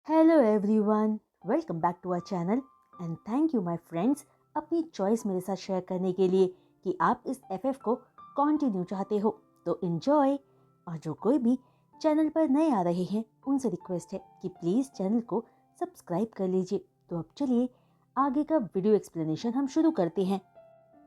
Hello everyone, welcome back to our channel and thank you my friends अपनी choice मेरे साथ share करने के लिए कि आप इस एफएफ को कंटिन्यू चाहते हो तो एंजॉय। और जो कोई भी चैनल पर नए आ रहे हैं उनसे रिक्वेस्ट है कि प्लीज़ चैनल को सब्सक्राइब कर लीजिए। तो अब चलिए आगे का वीडियो एक्सप्लेनेशन हम शुरू करते हैं।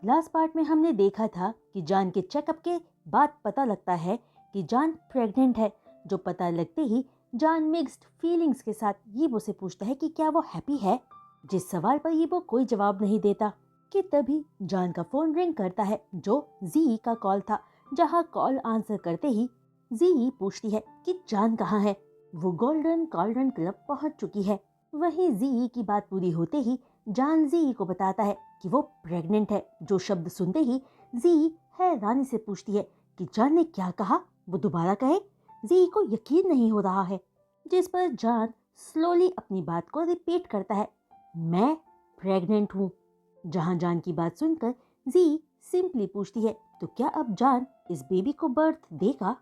लास्ट पार्ट में हमने देखा था कि जान के चेकअप के बाद पता लगता है कि जान प्रेग्नेंट है। जो पता लगते ही जान मिक्स्ड फीलिंग्स के साथ यीबो से पूछता है कि क्या वो हैप्पी है, जिस सवाल पर यीबो कोई जवाब नहीं देता। कि तभी जान का फोन रिंग करता है जो जी का कॉल था। जहां कॉल आंसर करते ही जी पूछती है कि जान कहाँ है। वो गोल्डन कॉल्डन क्लब पहुंच चुकी है। वहीं जी की बात पूरी होते ही जान जी को बताता है कि वो प्रेग्नेंट है। जो शब्द सुनते ही जी हैरानी से पूछती है कि जान ने क्या कहा, वो दोबारा कहे। जी को यकीन नहीं हो रहा है, जिस पर जान स्लोली अपनी बात को रिपीट करता है, मैं प्रेग्नेंट हूँ। जहां जान की बात सुनकर जी सिंपली पूछती है, तो क्या अब जान इस बेबी को बर्थ देगा।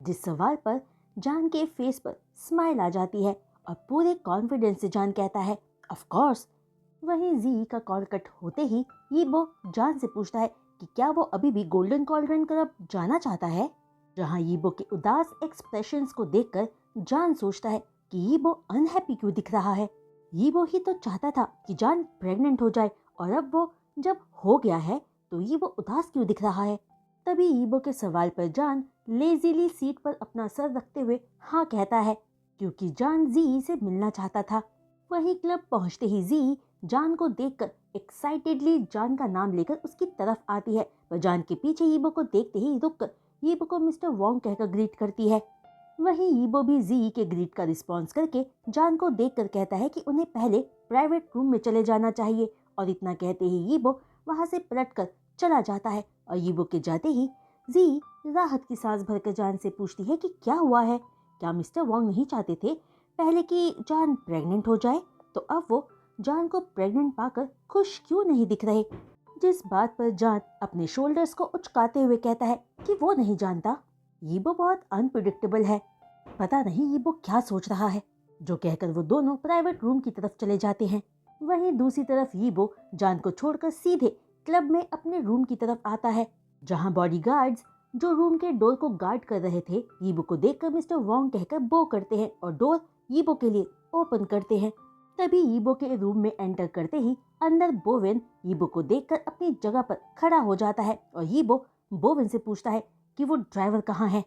जिस सवाल पर जान के फेस पर स्माइल आ जाती है और पूरे कॉन्फिडेंस से जान कहता है, ऑफ कोर्स। वहीं जी का कॉल कट होते ही यीबो जान से पूछता है कि क्या वो अभी भी गोल्डन कॉल्ड्रन क्लब जाना चाहता है। जहां यीबो के उदास एक्सप्रेशंस को देखकर जान सोचता है कि यीबो अनहैप्पी क्यों दिख रहा है। यीबो ही तो चाहता था कि जान प्रेग्नेंट हो जाए और अब वो जब हो गया है तो यीबो उदास क्यों दिख रहा है। तभी यीबो के सवाल पर जान लेजीली सीट पर अपना सर रखते हुए हाँ कहता है, क्योंकि जान जी से मिलना चाहता था। वहीं क्लब पहुंचते ही जी जान को देखकर एक्साइटेडली जान का नाम लेकर उसकी तरफ आती है। वह जान के पीछे यीबो को देखते ही रुककर यीबो को मिस्टर वोंग कहकर ग्रीट करती है। वहीं यीबो भी जी के ग्रीट का रिस्पॉन्स करके जान को देखकर कहता है कि उन्हें पहले प्राइवेट रूम में चले जाना चाहिए। और इतना कहते ही यीबो वहां से पलटकर चला जाता है। और यीबो के जाते ही जी राहत की सांस भरकर जान से पूछती है कि क्या हुआ है। क्या मिस्टर वोंग नहीं चाहते थे पहले कि जान प्रेग्नेंट हो जाए, तो अब वो जान को प्रेग्नेंट पाकर खुश क्यों नहीं दिख रहे। जिस बात पर जान अपने शोल्डर्स को उचकाते हुए कहता है कि वो नहीं जानता। यीबो बहुत अनप्रिडिक्टेबल है, पता नहीं यीबो क्या सोच रहा है। जो कहकर वो दोनों प्राइवेट रूम की तरफ चले जाते हैं। वहीं दूसरी तरफ यीबो जान को छोड़कर सीधे क्लब में अपने रूम की तरफ आता है। जहां बॉडीगार्ड्स जो रूम के डोर को गार्ड कर रहे थे यीबो को देखकर मिस्टर वोंग कहकर बो करते हैं और डोर यीबो के लिए ओपन करते हैं। तभी यीबो के रूम में एंटर करते ही अंदर बोवेन यीबो को देखकर अपनी जगह पर खड़ा हो जाता है और यीबो बोवेन से पूछता है कि वो ड्राइवर कहाँ है।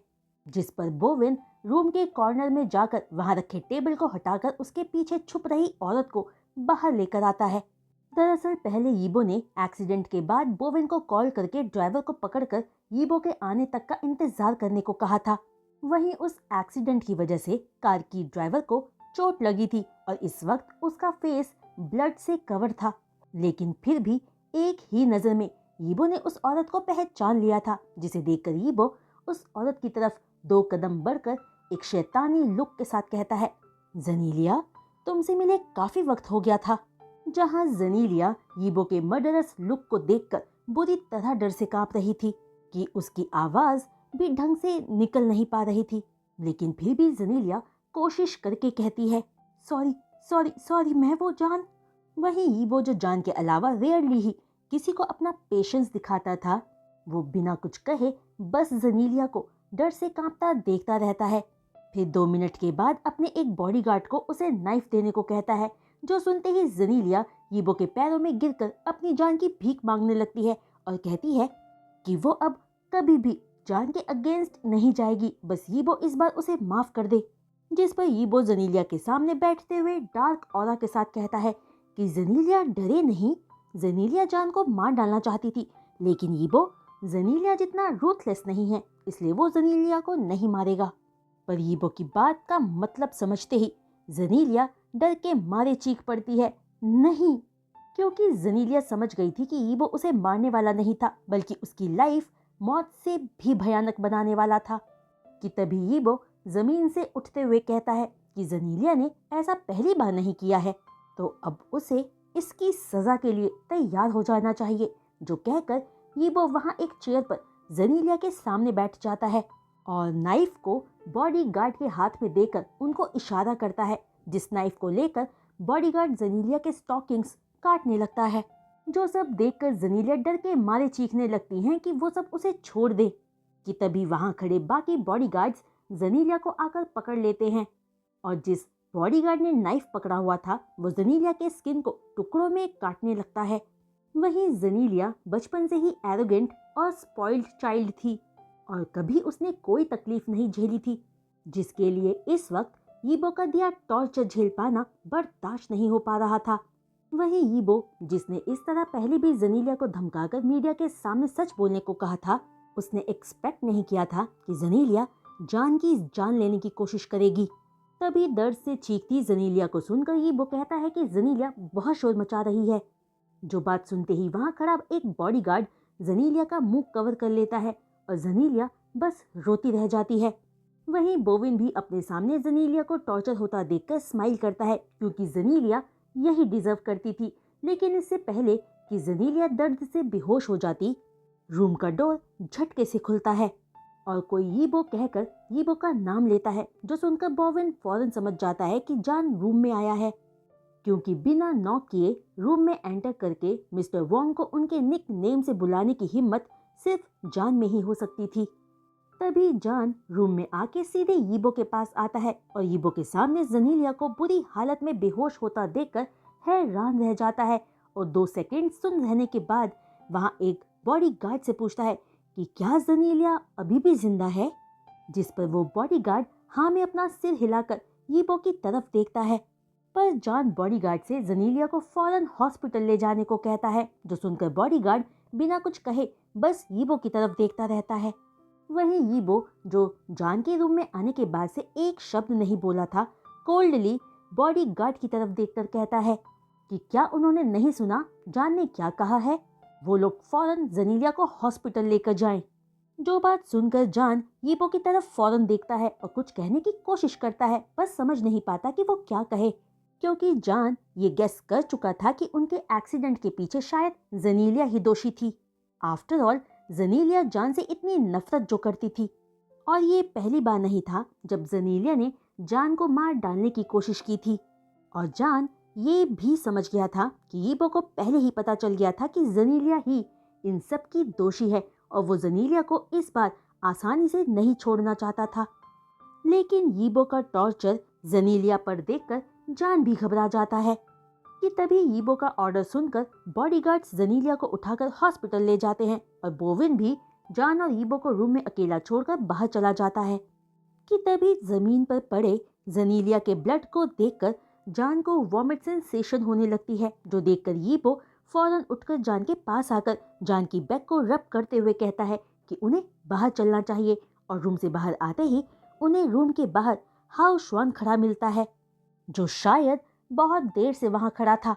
जिस पर बोवेन रूम के कॉर्नर में जाकर वहां रखे टेबल को हटाकर उसके पीछे छुप रही औरत को बाहर लेकर आता है। दरअसल पहले यीबो ने एक्सीडेंट के बाद बोवेन को कॉल करके ड्राइवर को पकड़कर यीबो के आने तक का इंतजार करने को कहा था। वहीं उस एक्सीडेंट की वजह से कार की ड्राइवर को चोट लगी थी और इस वक्त उसका फेस ब्लड से कवर था। लेकिन फिर भी एक ही नजर में यीबो ने उस औरत को पहचान लिया था, जिसे देखकर यीबो उस औरत की तरफ 2 कदम बढ़कर एक शैतानी लुक के साथ कहता है, जनीलिया, तुमसे मिले काफी वक्त हो गया था। जहां जनीलिया यीबो के मर्डरस लुक को देखकर बुरी तरह डर से कांप रही थी कि उसकी आवाज भी ढंग से निकल नहीं पा रही थी। लेकिन फिर भी जनीलिया कोशिश करके कहती है, सॉरी सॉरी सॉरी, मैं वो जान। वहीं यीबो जो जान के अलावा रेयरली ही किसी को अपना पेशेंस दिखाता था, वो बिना कुछ कहे बस जनीलिया को डर से कांपता देखता रहता है। फिर 2 मिनट के बाद अपने एक बॉडीगार्ड को उसे नाइफ देने को कहता है। जो सुनते ही जनीलिया यीबो के पैरों में गिरकर अपनी जान की भीख मांगने लगती है और कहती है कि वो अब कभी भी जान के अगेंस्ट नहीं जाएगी, बस यीबो इस बार उसे माफ कर दे। जिस पर यीबो जनीलिया के सामने बैठते हुए डार्क ऑरा के साथ कहता है कि जनीलिया डरे नहीं, जनीलिया जान को मार डालना चाहती थी, लेकिन यीबो जनीलिया जितना रूथलेस नहीं है, इसलिए वो जनीलिया को नहीं मारेगा। पर यीबो की बात का मतलब समझते ही जनीलिया डर के मारे चीख पड़ती है, नहीं, क्योंकि जनीलिया समझ गई थी कि यीबो उसे मारने वाला नहीं था, बल्कि उसकी लाइफ मौत से भी भयानक बनाने वाला था। कि तभी यीबो जमीन से उठते हुए कहता है कि जनीलिया ने ऐसा पहली बार नहीं किया है, तो अब उसे इसकी सजा के लिए तैयार हो जाना चाहिए। जो कहकर यीबो वहां एक चेयर पर जनीलिया के सामने बैठ जाता है और नाइफ को बॉडी गार्ड के हाथ में देकर उनको इशारा करता है, जिस नाइफ को लेकर बॉडीगार्ड जनीलिया के स्टॉकिंग्स काटने लगता है, जो सब देखकर जनीलिया डर के मारे चीखने लगती हैं कि वो सब उसे छोड़ दे। कि तभी वहां खड़े बाकी बॉडीगार्ड्स जनीलिया को आकर पकड़ लेते हैं और जिस बॉडीगार्ड ने नाइफ पकड़ा हुआ था वो जनीलिया के स्किन को टुकड़ों में काटने लगता है। वहीं जनीलिया बचपन से ही एरोगेंट और स्पॉइल्ड चाइल्ड थी और कभी उसने कोई तकलीफ नहीं झेली थी, जिसके लिए इस वक्त यीबो का दिया टॉर्चर झेल पाना बर्दाश्त नहीं हो पा रहा था। वहीं यीबो, जिसने इस तरह पहले भी जनीलिया को धमकाकर मीडिया के सामने सच बोलने को कहा था, उसने एक्सपेक्ट नहीं किया था कि जनीलिया जान की जान लेने की कोशिश करेगी। तभी दर्द से चीखती जनीलिया को सुनकर यीबो कहता है कि जनीलिया बहुत शोर मचा रही है। जो बात सुनते ही वहां खड़ा एक बॉडीगार्ड जनीलिया का मुंह कवर कर लेता है और जनीलिया बस रोती रह जाती है। वहीं बोविन भी अपने सामने जनीलिया को टॉर्चर होता देखकर स्माइल करता है, क्योंकि जनीलिया यही डिजर्व करती थी। लेकिन इससे पहले कि जनीलिया दर्द से बेहोश हो जाती, रूम का डोर झटके से खुलता है और कोई यीबो कहकर यीबो का नाम लेता है, जो सुनकर बोविन फौरन समझ जाता है कि जान रूम में आया है, क्योंकि बिना नॉक किए रूम में एंटर करके मिस्टर वोंग को उनके निक नेम से बुलाने की हिम्मत सिर्फ जान में ही हो सकती थी। तभी जान रूम में आके सीधे यीबो के पास आता है और यीबो के सामने जनीलिया को बुरी हालत में बेहोश होता देखकर हैरान रह जाता है और 2 सेकंड सुन रहने के बाद वहां एक बॉडीगार्ड से पूछता है कि क्या जनीलिया अभी भी जिंदा है, जिस पर वो बॉडीगार्ड हाँ में अपना सिर हिलाकर यीबो की तरफ देखता है। पर जान बॉडीगार्ड से जनीलिया को फौरन हॉस्पिटल ले जाने को कहता है, जो सुनकर बॉडीगार्ड बिना कुछ कहे बस यीबो की तरफ देखता रहता है। वहीं यीबो, जो जान के रूम में आने के बाद से एक शब्द नहीं बोला था, कोल्डली बॉडीगार्ड की तरफ देखकर कहता है कि क्या उन्होंने नहीं सुना जान ने क्या कहा है, वो लोग फौरन जनीलिया को हॉस्पिटल लेकर जाएं। जो बात सुनकर जान यीबो की तरफ फौरन देखता है और कुछ कहने की कोशिश करता है, बस समझ नहीं पाता कि वो क्या कहे, क्योंकि जान ये गेस कर चुका था कि उनके एक्सीडेंट के पीछे शायद जनीलिया ही दोषी थी। आफ्टर ऑल जनीलिया जान से इतनी नफरत जो करती थी, और ये पहली बार नहीं था जब जनीलिया ने जान को मार डालने की कोशिश की थी। और जान ये भी समझ गया था कि यीबो को पहले ही पता चल गया था कि जनीलिया ही इन सब की दोषी है और वो जनीलिया को इस बार आसानी से नहीं छोड़ना चाहता था। लेकिन यीबो का टॉर्चर जनीलिया पर देखकर जान भी घबरा जाता है कि तभी यीबो का ऑर्डर सुनकर बॉडीगार्ड्स जनीलिया को उठाकर हॉस्पिटल ले जाते हैं और बोविन भी जान और यीबो को रूम में अकेला छोड़कर बाहर चला जाता है। कि तभी जमीन पर पड़े जनीलिया के ब्लड को देखकर जान को वॉमिट सेंसेशन होने लगती है, जो देखकर यीबो फौरन उठकर जान के पास आकर जान की बैक को रब करते हुए कहता है कि उन्हें बाहर चलना चाहिए। और रूम से बाहर आते ही उन्हें रूम के बाहर हाओ शुआन खड़ा मिलता है, जो शायद बहुत देर से वहां खड़ा था,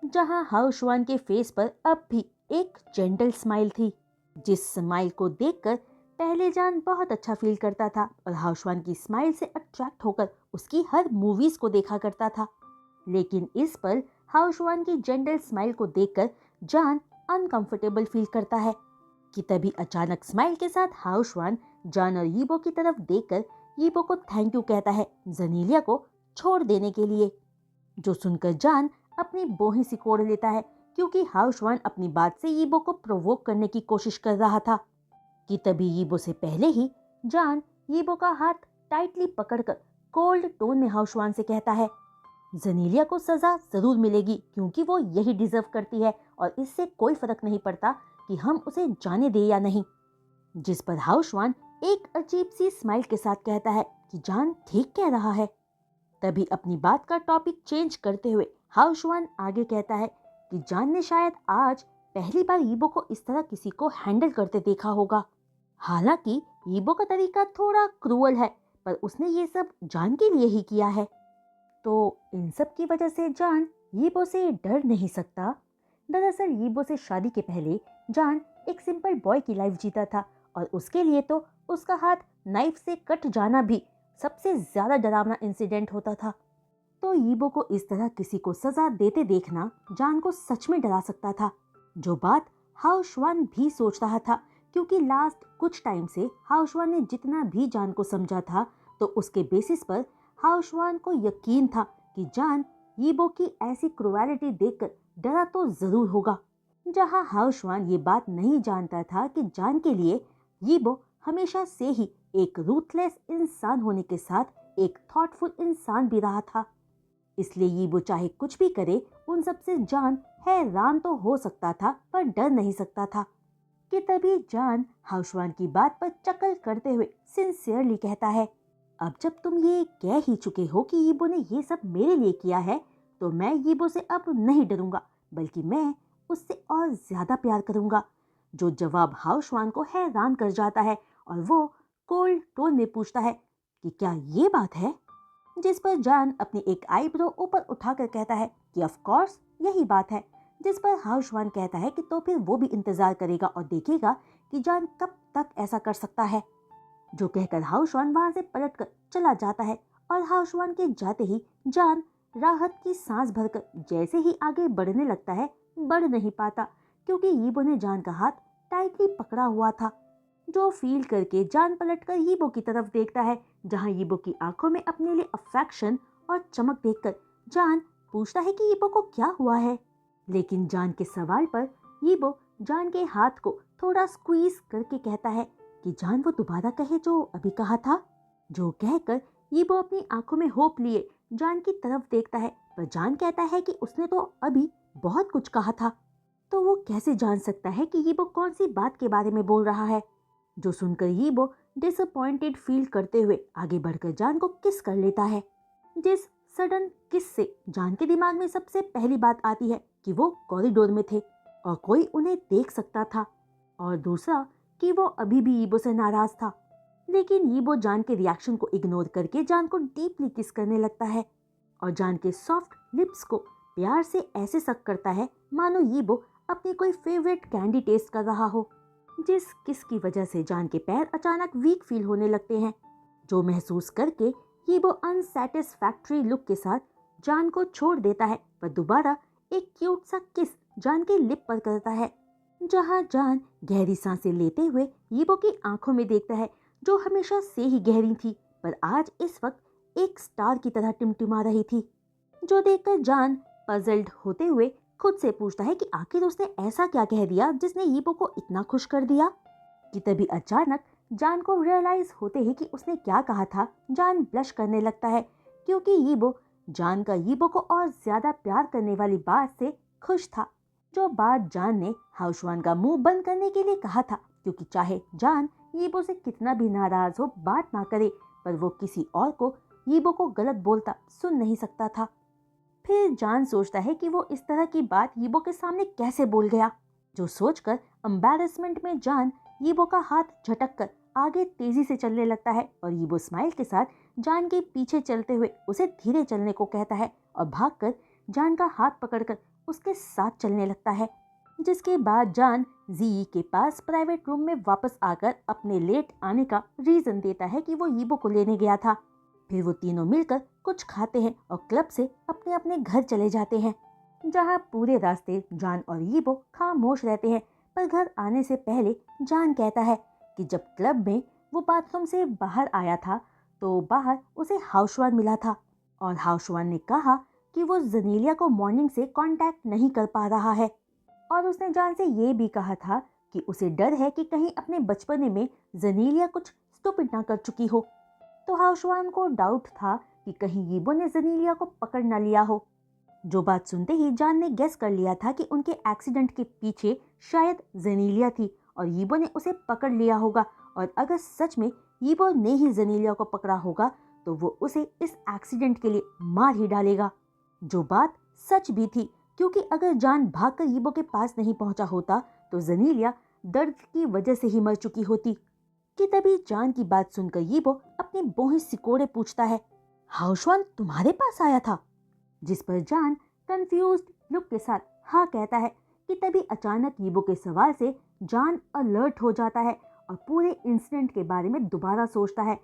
जहां हाओ शुआन के फेस पर अब भी एक जेंटल स्माइल थी, जिस स्माइल को देखकर पहले जान बहुत अच्छा फील करता था और हाओ शुआन की स्माइल से अट्रैक्ट होकर उसकी हर मूवीज को देखा करता था। लेकिन इस पर हाओ शुआन की जेंटल स्माइल को देखकर जान अनकंफर्टेबल फील करता है। कि तभी अचानक स्माइल के साथ हाओ शुआन जान और यीबो की तरफ देखकर यीबो को थैंक यू कहता है जनीलिया को छोड़ देने के लिए, जो सुनकर जान अपनी बोहें सिकोड़ लेता है, क्योंकि हाओ शुआन अपनी बात से यीबो को प्रोवोक करने की कोशिश कर रहा था। कि तभी यीबो से पहले ही जान यीबो का हाथ टाइटली पकड़कर कोल्ड टोन में हाओ शुआन से कहता है जनीलिया को सजा जरूर मिलेगी, क्योंकि वो यही डिजर्व करती है और इससे कोई फर्क नहीं पड़ता कि हम उसे जाने दे या नहीं। जिस पर हाओ शुआन एक अजीब सी स्माइल के साथ कहता है कि जान ठीक कह रहा है। तभी अपनी बात का टॉपिक चेंज करते हुए हाओ शुआन आगे कहता है कि जान ने शायद आज पहली बार यीबो को इस तरह किसी को हैंडल करते देखा होगा। हालांकि यीबो का तरीका थोड़ा क्रूअल है, पर उसने ये सब जान के लिए ही किया है, तो इन सब की वजह से जान यीबो से डर नहीं सकता। दरअसल यीबो से शादी के पहले जान एक सिंपल बॉय की लाइफ जीता था और उसके लिए तो उसका हाथ नाइफ से कट जाना भी सबसे ज्यादा डरावना इंसिडेंट होता था। तो यीबो को इस तरह किसी को सजा देते देखना जान को सच में डरा सकता था, जो बात हाओ शुआन भी सोच रहा था, क्योंकि लास्ट कुछ टाइम से हाओ शुआन ने जितना भी जान को समझा था, तो उसके बेसिस पर हाओ शुआन को यकीन था कि जान यीबो की ऐसी क्रुएलिटी देखकर डरा तो जरूर होगा। जहां हाउशवान ये बात नहीं जानता था कि जान के लिए यीबो हमेशा से ही एक रूथलेस इंसान होने के साथ एक थॉटफुल इंसान भी रहा था। इसलिए यीबो चाहे कुछ भी करे, उन सब से जान हैरान तो हो सकता था पर डर नहीं सकता था। कि तभी जान हाउशवान की बात पर चकल करते हुए सिंसियरली कहता है, अब जब तुम ये कह ही चुके हो कि यीबो ने ये सब मेरे लिए किया है, तो मैं यीबो से अब नहीं डरूंगा, बल्कि मैं उससे और ज्यादा प्यार करूंगा। जो जवाब हाउशवान को हैरान कर जाता है और वो कोल्ड टोन में पूछता है कि क्या ये बात है। जिस पर जान अपनी एक आईब्रो ऊपर उठाकर कहता है कि ऑफ कोर्स यही बात है। जिस पर हाउशवान कहता है कि तो फिर वो भी इंतजार करेगा और देखेगा कि जान कब तक ऐसा कर सकता है। जो कहकर हाउशवान वहां से पलटकर चला जाता है और हाउशवान के जाते ही जान राहत की सांस भरकर जैसे ही आगे बढ़ने लगता है, बढ़ नहीं पाता क्योंकि यीबो ने जान का हाथ टाइटली पकड़ा हुआ था। जो फील करके जान पलटकर यीबो की तरफ देखता है, जहां यीबो की आंखों में अपने लिए अफेक्शन और चमक देखकर जान पूछता है कि यीबो को क्या हुआ है। लेकिन जान के सवाल पर यीबो जान के हाथ को थोड़ा स्क्वीज करके कहता है कि जान वो दोबारा कहे जो अभी कहा था। जो कहकर यीबो अपनी आंखों में होप लिए जान की तरफ देखता है, पर जान कहता है कि उसने तो अभी बहुत कुछ कहा था। तो वो कैसे जान सकता है कि यीबो कौन सी बात के बारे में बोल रहा है। जो सुनकर यीबो डिसअपॉइंटेड फील करते हुए आगे बढ़कर जान को किस कर लेता है। जिस सडन किस से जान के दिमाग में सबसे पहली बात आती है कि वो कॉरिडोर में थे और कोई उन्हें देख सकता था, और दूसरा कि वो अभी भी यीबो से नाराज था। लेकिन यीबो जान के रिएक्शन को इग्नोर करके जान को डीपली किस करने लगता है और जान के सॉफ्ट लिप्स को प्यार से ऐसे सक करता है मानो यीबो अपनी कोई फेवरेट कैंडी टेस्ट कर रहा हो। जिस किस की वजह से जान के पैर अचानक वीक फील होने लगते हैं। जो महसूस करके यीबो अनसैटिस्फैक्टरी लुक के साथ जान को छोड़ देता है, पर दोबारा एक क्यूट सा किस जान के लिप पर करता है। जहां जान गहरी सांसें लेते हुए यीबो की आंखों में देखता है, जो हमेशा से ही गहरी थी पर आज इस वक्त एक स्टार की तरह टिमटिमा रही थी। जो देखकर जान पजल्ड होते हुए खुद से पूछता है कि आखिर उसने ऐसा क्या कह दिया जिसने यीबो को इतना खुश कर दिया। कि तभी अचानक जान को रियलाइज होते ही कि उसने क्या कहा था, जान ब्लश करने लगता है क्योंकि यीबो जान का यीबो को और ज्यादा प्यार करने वाली बात से खुश था। जो बात जान ने हाउशवान का मुंह बंद करने के लिए कहा था, क्योंकि चाहे जान यीबो से कितना भी नाराज हो बात ना करे, पर वो किसी और को यीबो को गलत बोलता सुन नहीं सकता था। फिर जान सोचता है कि वो इस तरह की बात यीबो के सामने कैसे बोल गया। जो सोचकर एम्बैरेसमेंट में जान यीबो का हाथ झटक कर आगे तेजी से चलने लगता है और यीबो स्माइल के साथ जान के पीछे चलते हुए उसे धीरे चलने को कहता है और भागकर जान का हाथ पकड़कर उसके साथ चलने लगता है। जिसके बाद जान जी के पास प्राइवेट रूम में वापस आकर अपने लेट आने का रीजन देता है कि वो यीबो को लेने गया था। फिर वो तीनों मिलकर कुछ खाते हैं और क्लब से अपने अपने घर चले जाते हैं। जहां पूरे रास्ते जान और यीबो खामोश रहते हैं, पर घर आने से पहले जान कहता है कि जब क्लब में वो बाथरूम से बाहर आया था तो बाहर उसे हाउशवान मिला था और हाउशवान ने कहा कि वो जनीलिया को मॉर्निंग से कांटेक्ट नहीं कर पा रहा है, और उसने जान से ये भी कहा था कि उसे डर है कि कहीं अपने बचपने में जनीलिया कुछ स्टूपिड ना कर चुकी हो। तो हाउशवान को डाउट था कि कहीं यीबो ने जनीलिया को पकड़ ना लिया हो। जो बात सुनते ही जान ने गेस कर लिया था कि उनके एक्सीडेंट के पीछे शायद जनीलिया थी और यीबो ने उसे पकड़ लिया होगा, और अगर सच में यीबो ने ही जनीलिया को पकड़ा होगा तो वो उसे इस एक्सीडेंट के लिए मार ही डालेगा। जो बात सच भी थी, क्योंकि अगर जान भागकर यीबो के पास नहीं पहुंचा होता तो जनीलिया दर्द की वजह से ही मर चुकी होती। कि तभी जान की बात सुनकर यीबो अपने बोहे सिकोड़े पूछता है, हाउशवान तुम्हारे पास आया था? जिस पर जान कंफ्यूज्ड लुक के साथ हाँ कहता है। कि तभी अचानक यीबो के सवाल से जान अलर्ट हो जाता है और पूरे इंसिडेंट के बारे में दोबारा सोचता है,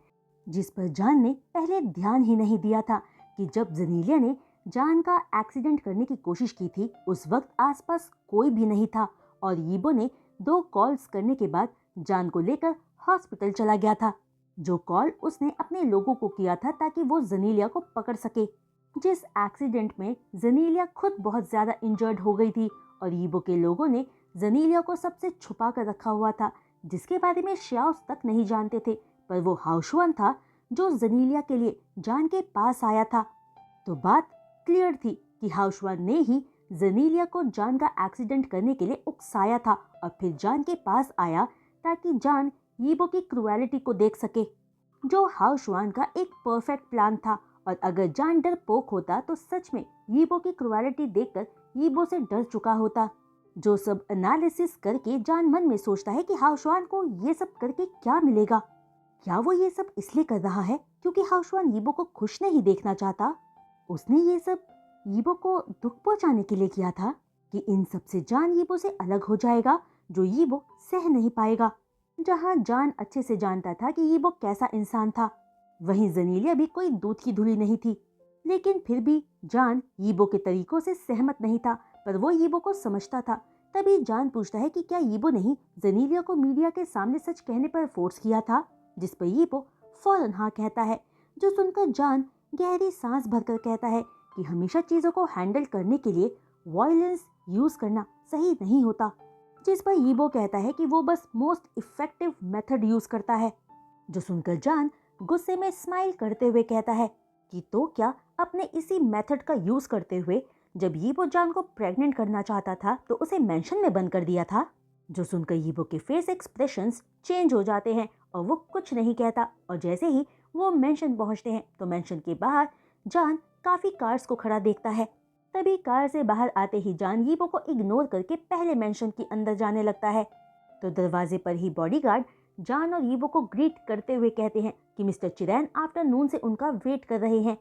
जिस पर जान ने पहले ध्यान ही नहीं दिया था कि जब जनीलिया ने जान का एक्सीडेंट करने की कोशिश की थी उस वक्त आसपास कोई भी नहीं था और यीबो ने 2 कॉल्स करने के बाद जान को लेकर हॉस्पिटल चला गया था। जो कॉल उसने अपने लोगों को किया था ताकि वो जनीलिया को पकड़ सके। जिस एक्सीडेंट में जनीलिया खुद बहुत ज्यादा इंजर्ड हो गई थी और यीबो के लोगों ने जनीलिया को सबसे छुपा कर रखा हुआ था, जिसके बारे में श्याओस तक नहीं जानते थे। पर वो हाउशुआन था जो जनीलिया के लिए जान के पास आया था। तो बात क्लियर थी कि हाउशुआन ने ही जनीलिया को जान का एक्सीडेंट करने के लिए उकसाया था और फिर जान के पास आया ताकि जान यीबो की क्रूएलिटी को देख सके, जो हाउशुआन का एक परफेक्ट प्लान था। और अगर जान डरपोक होता तो सच में यीबो की क्रूएलिटी देखकर यीबो से डर चुका होता। जो सब एनालिसिस करके जान मन में सोचता है कि हाउशुआन को ये सब करके क्या मिलेगा। क्या वो ये सब इसलिए कर रहा है क्योंकि हाउशुआन यीबो को खुश नहीं देखना चाहता? उसने ये सब यीबो को दुख पहुंचाने के लिए किया था कि इन सब से जान यीबो से अलग हो जाएगा, जो यीबो सह नहीं पाएगा। जहां जान अच्छे से जानता था कि यीबो कैसा इंसान था, वहीं जनीलिया भी कोई दूध की धुली नहीं थी। लेकिन फिर भी जान यीबो के तरीकों से सहमत नहीं था, पर वो यीबो को समझता था। तभी जान पूछता है कि क्या यीबो ने ही जनीलिया को मीडिया के सामने सच कहने पर फोर्स किया था, जिस पर यीबो फौरन हाँ कहता है। जो सुनकर जान गहरी सांस भरकर कहता है कि हमेशा चीजों को हैंडल करने के लिए वायलेंस यूज करना सही नहीं होता, जिस पर यीबो कहता है कि वो बस मोस्ट इफेक्टिव मेथड यूज करता है। जो सुनकर जान गुस्से में स्माइल करते हुए कहता है कि तो क्या अपने इसी मेथड का यूज करते हुए जब यीबो जान को प्रेग्नेंट करना चाहता था तो उसे मेंशन में बंद कर दिया था। जो सुनकर यीबो के फेस एक्सप्रेशंस चेंज हो जाते हैं और वो कुछ नहीं कहता। और जैसे ही वो मेंशन पहुंचते हैं तो मेंशन के बाहर जान काफी कार्स को खड़ा देखता है। तभी कार से बाहर आते ही जान यीबो को इग्नोर करके पहले मेंशन के अंदर जाने लगता है। तो दरवाजे पर ही बॉडीगार्ड जान और यीबो को ग्रीट करते हुए कहते हैं कि मिस्टर चिरैन आफ्टरनून से उनका वेट कर रहे हैं।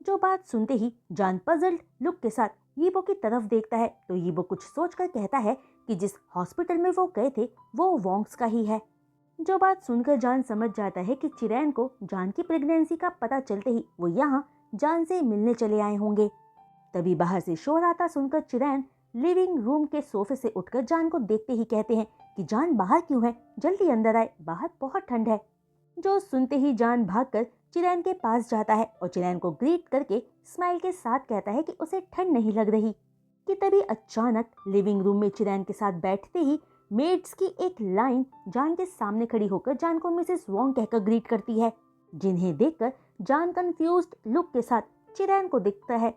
जो बात सुनते ही जान पजल्ड लुक के साथ यीबो की तरफ देखता है। तो यीबो कुछ सोचकर कहता है कि जिस हॉस्पिटल में वो गए थे वो वोंग्स का ही है। जो बात सुनकर जान समझ जाता है कि चिरैन को जान की प्रेगनेंसी का पता चलते ही वो यहाँ जान से मिलने चले आए होंगे। तभी बाहर से शोर आता सुनकर चिरैन लिविंग रूम के सोफे से उठकर जान को देखते ही कहते हैं कि जान बाहर क्यों है, जल्दी अंदर आए, बाहर बहुत ठंड है। जो सुनते ही जान भागकर चिरैन के पास जाता है और चिरैन को ग्रीट करके स्माइल के साथ कहता है कि उसे ठंड नहीं लग रही। कि तभी अचानक लिविंग रूम में चिरैन के साथ बैठते ही मेड्स की एक लाइन जान के सामने खड़ी होकर जान को मिसेस वोंग कहकर ग्रीट करती है, जिन्हें देखकर जान कंफ्यूज्ड लुक के साथ चिरैन को दिखता है।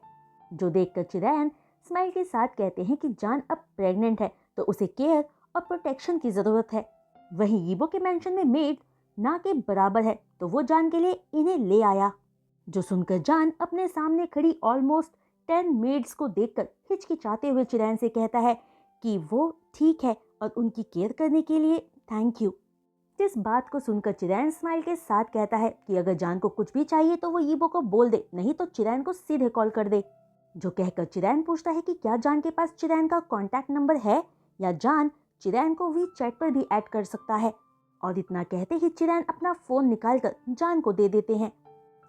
जो देखकर चिरैन स्माइल के साथ कहते हैं कि जान अब प्रेग्नेंट है तो उसे केयर और प्रोटेक्शन की जरूरत है। वहीं यीबो के मेंशन में मेड ना के बराबर है तो वो जान के लिए इन्हें ले आया। जो सुनकर जान अपने सामने खड़ी ऑलमोस्ट 10 मेड्स को देखकर हिचकिचाते हुए चिरैन से कहता है कि वो ठीक है और उनकी केयर करने के लिए थैंक यू। जिस बात को सुनकर चिरैन स्माइल के साथ कहता है कि अगर जान को कुछ भी चाहिए तो वो यीबो को बोल दे, नहीं तो चिरैन को सीधे कॉल कर दे। जो कहकर चिरैन पूछता है कि क्या जान के पास चिरैन का कॉन्टैक्ट नंबर है या जान चिरैन को वी चैट पर भी ऐड कर सकता है। और इतना कहते ही चिरैन अपना फोन निकालकर जान को दे देते हैं।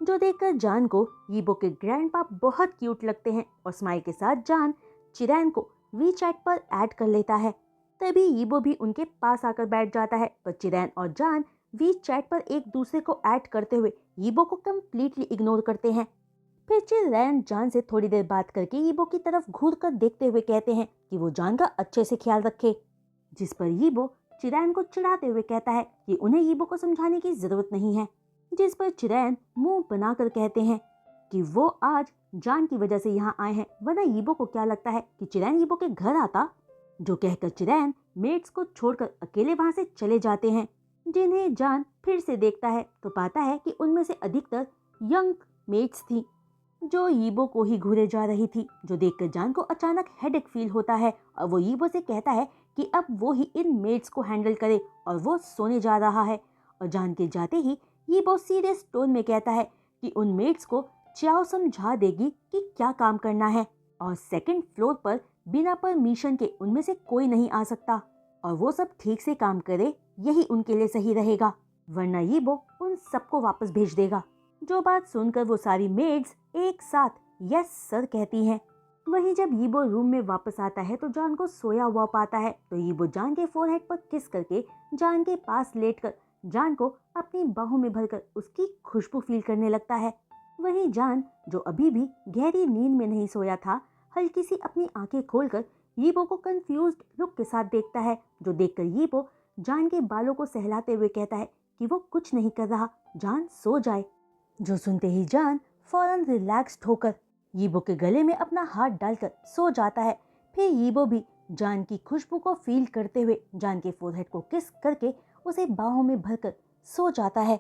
जो देखकर जान को यीबो के ग्रैंडपा बहुत क्यूट लगते हैं और स्माइल के साथ जान चिरैन को वी चैट पर ऐड कर लेता है। तभी यीबो भी उनके पास आकर बैठ जाता है, पर चिरैन और जान वी चैट पर एक दूसरे को ऐड करते हुए यीबो को कम्प्लीटली इग्नोर करते हैं। फिर चिरैन जान से थोड़ी देर बात करके यीबो की तरफ घूर कर देखते हुए कहते हैं कि वो जान का अच्छे से ख्याल रखे। जिस पर यीबो चिरैन को चिढ़ाते हुए कहता है कि उन्हें यीबो को समझाने की जरूरत नहीं है। जिस पर चिरैन मुंह बनाकर कहते हैं कि वो आज जान की वजह से यहाँ आए हैं, वरना यीबो को क्या लगता है कि चिरैन यीबो के घर आता। जो कहकर चिरैन मेट्स को छोड़कर अकेले वहां से चले जाते हैं। जिन्हें जान फिर से देखता है तो पाता है कि उनमें से अधिकतर यंग मेट्स थी जो यीबो को ही घूरे जा रही थी। जो देखकर जान को अचानक हेडेक फील होता है और वो यीबो से कहता है कि अब वो ही इन मेट्स को हैंडल करे और वो सोने जा रहा है। और जान के जाते ही यीबो सीरियस टोन में कहता है कि उन मेट्स को च्याओ समझा देगी कि क्या काम करना है और सेकंड फ्लोर पर बिना परमिशन के उनमें से कोई नहीं आ सकता और वो सब ठीक से काम करे, यही उनके लिए सही रहेगा, वरना यीबो उन सबको वापस भेज देगा। जो बात सुनकर वो सारी मेड्स एक साथ यस सर कहती हैं। वहीं जब यीबो रूम में वापस आता है तो जान को सोया हुआ पाता है। तो यीबो जान के फोरहेड पर किस करके जान के पास लेटकर जान को अपनी बाहों में भरकर उसकी खुशबू फील करने लगता है। वहीं जान, जो अभी भी गहरी नींद में नहीं सोया था, हल्की सी अपनी आंखें खोलकर यीबो को कंफ्यूज्ड लुक के साथ देखता है, जो देखकर यीबो जान के बालों को सहलाते हुए कहता है कि वो कुछ नहीं कर रहा, जान सो जाए। जो सुनते ही जान फौरन रिलैक्स्ड होकर यीबो के गले में अपना हाथ डालकर सो जाता है। फिर यीबो भी जान की खुशबू को फील करते हुए जान के फोरहेड को किस करके उसे बाहों में भरकर सो जाता है।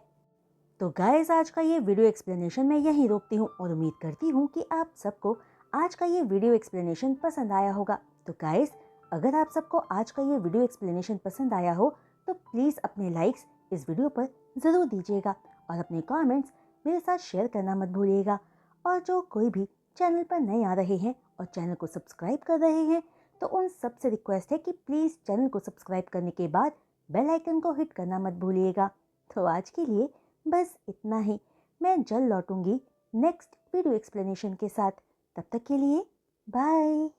तो गाइस, आज का ये वीडियो एक्सप्लेनेशन मैं यहीं रोकती हूँ और उम्मीद करती हूँ कि आप सबको आज का ये वीडियो एक्सप्लेनेशन पसंद आया होगा। तो गाइस, अगर आप सबको आज का ये वीडियो एक्सप्लेनेशन पसंद आया हो तो प्लीज़ अपने लाइक्स इस वीडियो पर ज़रूर दीजिएगा और अपने कमेंट्स मेरे साथ शेयर करना मत भूलिएगा। और जो कोई भी चैनल पर नए आ रहे हैं और चैनल को सब्सक्राइब कर रहे हैं, तो उन सबसे रिक्वेस्ट है कि प्लीज़ चैनल को सब्सक्राइब करने के बाद बेल आइकन को हिट करना मत भूलिएगा। तो आज के लिए बस इतना ही। मैं जल्द लौटूंगी नेक्स्ट वीडियो एक्सप्लेनेशन के साथ। तब तक के लिए बाय।